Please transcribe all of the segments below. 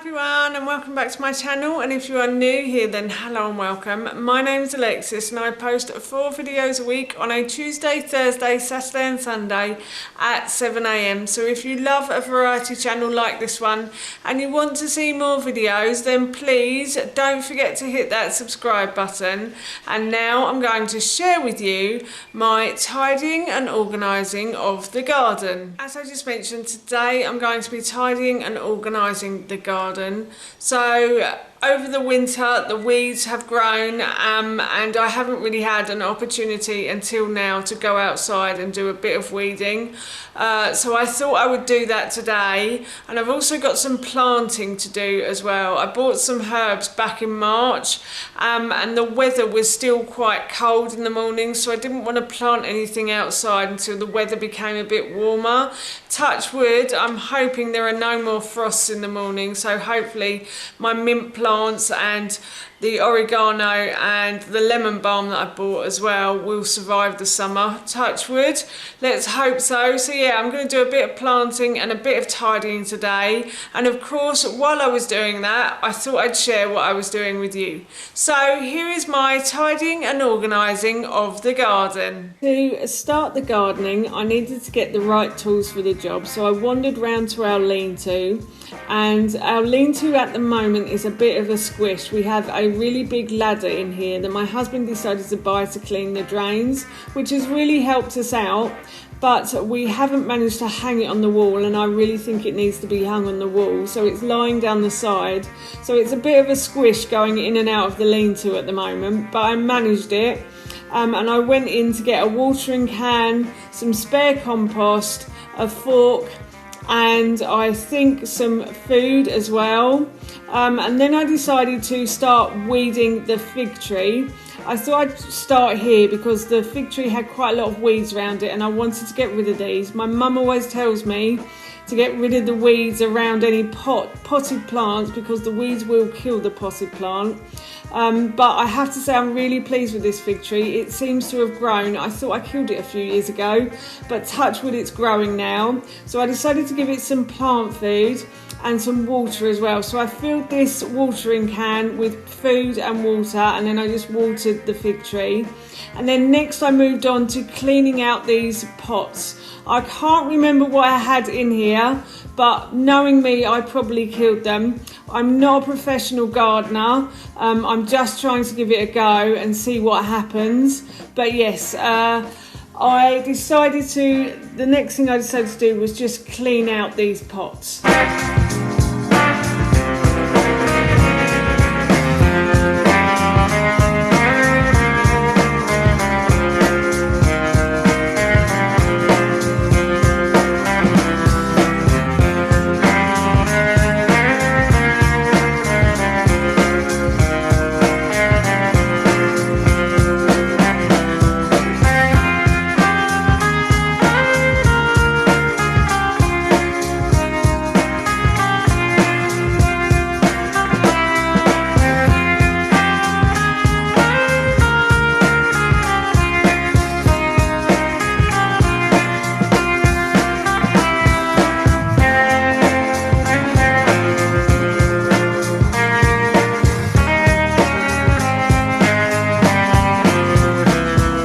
everyone and welcome back to my channel, and if you are new here then hello and welcome. My name is Alexis and I post 4 videos a week on a Tuesday, Thursday, Saturday and Sunday at 7 AM. So if you love a variety channel like this one and you want to see more videos, then please don't forget to hit that subscribe button. And now I'm going to share with you my tidying and organising of the garden. As I just mentioned, today I'm going to be tidying and organising the garden. So over the winter the weeds have grown and I haven't really had an opportunity until now to go outside and do a bit of weeding, so I thought I would do that today. And I've also got some planting to do as well. I bought some herbs back in March and the weather was still quite cold in the morning, so I didn't want to plant anything outside until the weather became a bit warmer. Touch wood, I'm hoping there are no more frosts in the morning, so hopefully my mint plants and the oregano and the lemon balm that I bought as well will survive the summer. Touch wood, let's hope so. So yeah, I'm going to do a bit of planting and a bit of tidying today, and of course while I was doing that I thought I'd share what I was doing with you. So here is my tidying and organising of the garden. To start the gardening I needed to get the right tools for the job, so I wandered round to our lean-to, and our lean-to at the moment is a bit of a squish. We have a really big ladder in here that my husband decided to buy to clean the drains, which has really helped us out, but we haven't managed to hang it on the wall, and I really think it needs to be hung on the wall, so it's lying down the side, so it's a bit of a squish going in and out of the lean-to at the moment, but I managed it. And I went in to get a watering can, some spare compost, a fork, and I think some food as well. And then I decided to start weeding the fig tree. I thought I'd start here because the fig tree had quite a lot of weeds around it and I wanted to get rid of these. My mum always tells me to get rid of the weeds around any potted plants because the weeds will kill the potted plant. But I have to say I'm really pleased with this fig tree. It seems to have grown. I thought I killed it a few years ago, but touch wood, it's growing now. So I decided to give it some plant food and some water as well. So I filled this watering can with food and water, and then I just watered the fig tree. And then next I moved on to cleaning out these pots. I can't remember what I had in here, but knowing me, I probably killed them. I'm not a professional gardener. I'm just trying to give it a go and see what happens. But yes, the next thing I decided to do was just clean out these pots.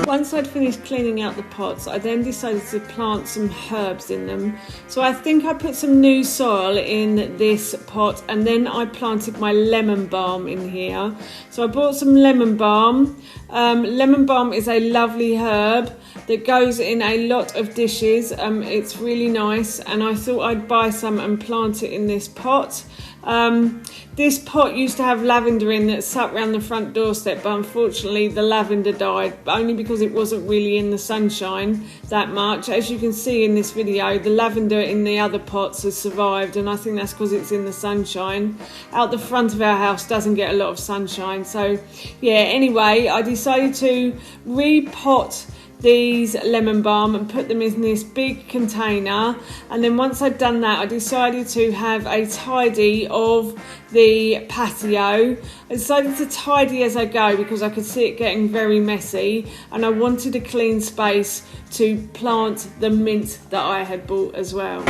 Once I'd finished cleaning out the pots, I then decided to plant some herbs in them. So I think I put some new soil in this pot, and then I planted my lemon balm in here. So I bought some lemon balm. Lemon balm is a lovely herb that goes in a lot of dishes. It's really nice, and I thought I'd buy some and plant it in this pot. This pot used to have lavender in that sat around the front doorstep, but unfortunately the lavender died, only because it wasn't really in the sunshine that much. As you can see in this video, the lavender in the other pots has survived, and I think that's because it's in the sunshine. Out the front of our house doesn't get a lot of sunshine, so yeah, anyway, I decided to repot these lemon balm and put them in this big container. And then once I'd done that, I decided to have a tidy of the patio. I decided to tidy as I go because I could see it getting very messy, and I wanted a clean space to plant the mint that I had bought as well.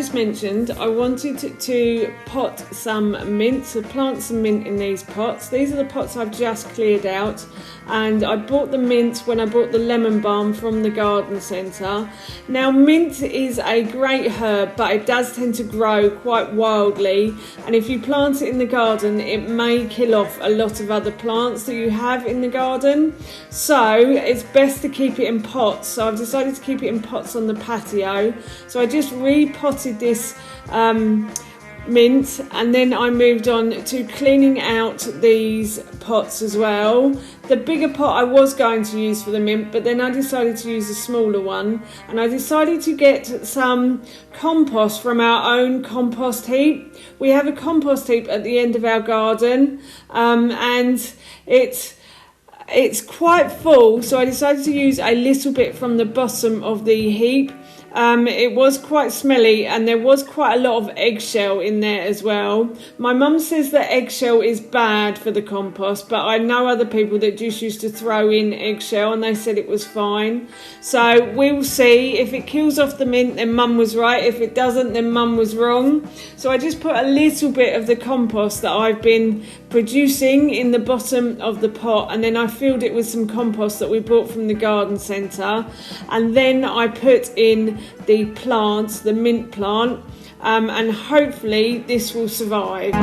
just mentioned, I wanted to pot some mint, so plant some mint in these pots. These are the pots I've just cleared out, and I bought the mint when I bought the lemon balm from the garden centre. Now, mint is a great herb, but it does tend to grow quite wildly, and if you plant it in the garden, it may kill off a lot of other plants that you have in the garden. So it's best to keep it in pots. So I've decided to keep it in pots on the patio. So I just repotted this mint, and then I moved on to cleaning out these pots as well. The bigger pot I was going to use for the mint, but then I decided to use a smaller one, and I decided to get some compost from our own compost heap. We have a compost heap at the end of our garden, and it's quite full, so I decided to use a little bit from the bottom of the heap. It was quite smelly, and there was quite a lot of eggshell in there as well. My mum says that eggshell is bad for the compost, but I know other people that just used to throw in eggshell and they said it was fine. So we'll see. If it kills off the mint, then mum was right. If it doesn't, then mum was wrong. So I just put a little bit of the compost that I've been producing in the bottom of the pot, and then I filled it with some compost that we bought from the garden centre, and then I put in the plants, the mint plant, and hopefully this will survive.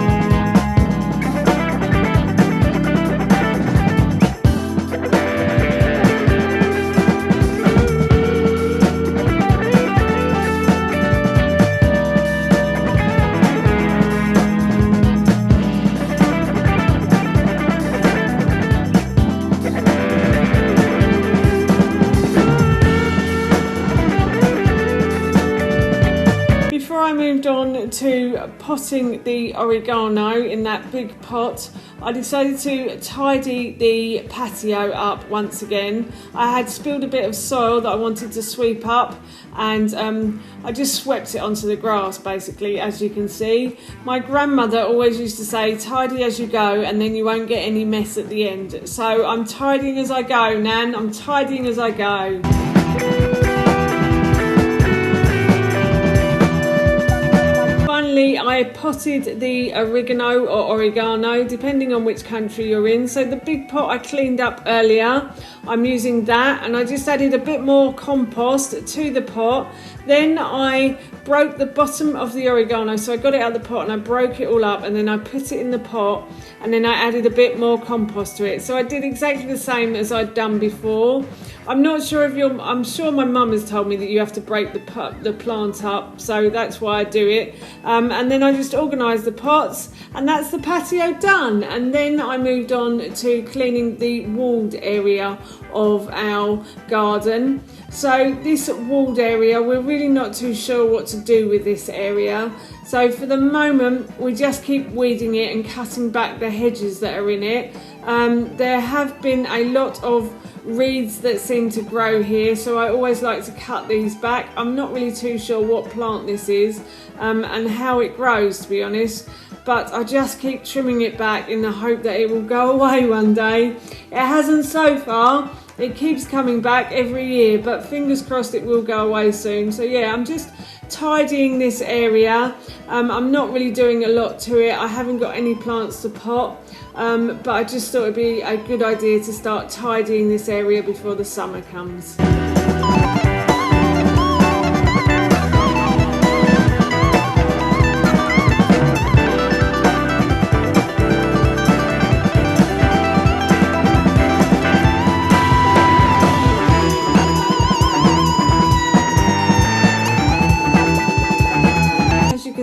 I moved on to potting the oregano in that big pot. I decided to tidy the patio up once again. I had spilled a bit of soil that I wanted to sweep up, and I just swept it onto the grass basically, as you can see. My grandmother always used to say, tidy as you go and then you won't get any mess at the end. So I'm tidying as I go, Nan, I'm tidying as I go. Finally, I potted the oregano, depending on which country you're in. So the big pot I cleaned up earlier, I'm using that, and I just added a bit more compost to the pot. Then I broke the bottom of the oregano, so I got it out of the pot and I broke it all up, and then I put it in the pot, and then I added a bit more compost to it. So I did exactly the same as I'd done before. I'm not sure if I'm sure my mum has told me that you have to break the plant up, so that's why I do it. And then I just organised the pots, and that's the patio done. And then I moved on to cleaning the walled area of our garden. So this walled area, we're really not too sure what to do with this area. So for the moment, we just keep weeding it and cutting back the hedges that are in it. There have been a lot of reeds that seem to grow here, so I always like to cut these back. I'm not really too sure what plant this is and how it grows, to be honest, but I just keep trimming it back in the hope that it will go away one day. It hasn't so far. It keeps coming back every year, but fingers crossed it will go away soon. So yeah, I'm just tidying this area. I'm not really doing a lot to it. I haven't got any plants to pot, but I just thought it'd be a good idea to start tidying this area before the summer comes.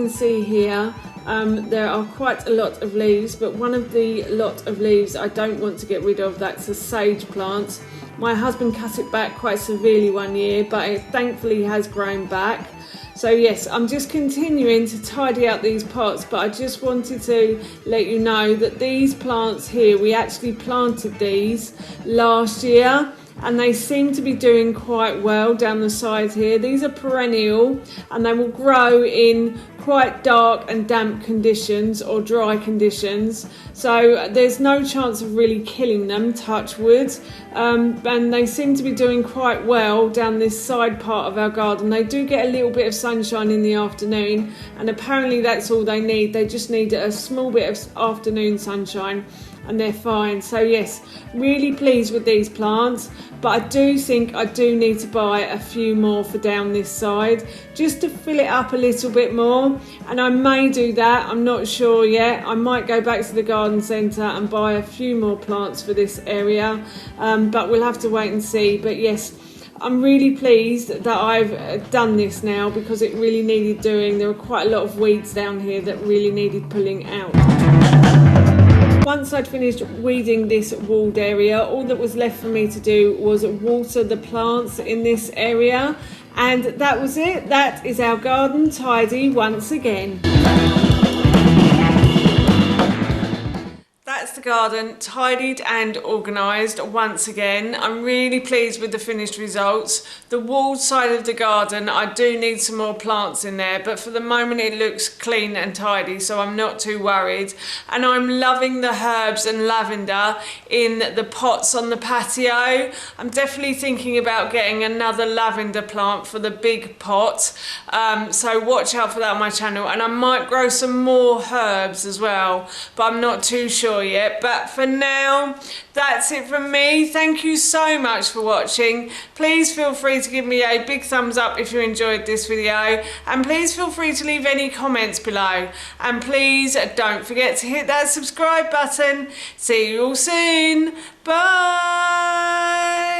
See here, there are quite a lot of leaves, but one of the lot of leaves I don't want to get rid of. That's a sage plant. My husband cut it back quite severely one year, but it thankfully has grown back. So yes, I'm just continuing to tidy out these pots, but I just wanted to let you know that these plants here, we actually planted these last year. and they seem to be doing quite well down the side here. These are perennial and they will grow in quite dark and damp conditions or dry conditions, so there's no chance of really killing them, touch wood. And they seem to be doing quite well down this side part of our garden. They do get a little bit of sunshine in the afternoon, and apparently that's all they need. They just need a small bit of afternoon sunshine and they're fine. So yes, really pleased with these plants, but I do think I do need to buy a few more for down this side just to fill it up a little bit more, and I may do that, I'm not sure yet. I might go back to the garden centre and buy a few more plants for this area, but we'll have to wait and see. But yes, I'm really pleased that I've done this now because it really needed doing. There were quite a lot of weeds down here that really needed pulling out. Once I'd finished weeding this walled area, all that was left for me to do was water the plants in this area, and that was it. That is our garden tidy once again. That's the garden tidied and organised once again. I'm really pleased with the finished results. The walled side of the garden, I do need some more plants in there, but for the moment it looks clean and tidy, so I'm not too worried. And I'm loving the herbs and lavender in the pots on the patio. I'm definitely thinking about getting another lavender plant for the big pot, so watch out for that on my channel. And I might grow some more herbs as well, but I'm not too sure yet. But for now, that's it from me. Thank you so much for watching. Please feel free to give me a big thumbs up if you enjoyed this video, and please feel free to leave any comments below, and please don't forget to hit that subscribe button. See you all soon. Bye.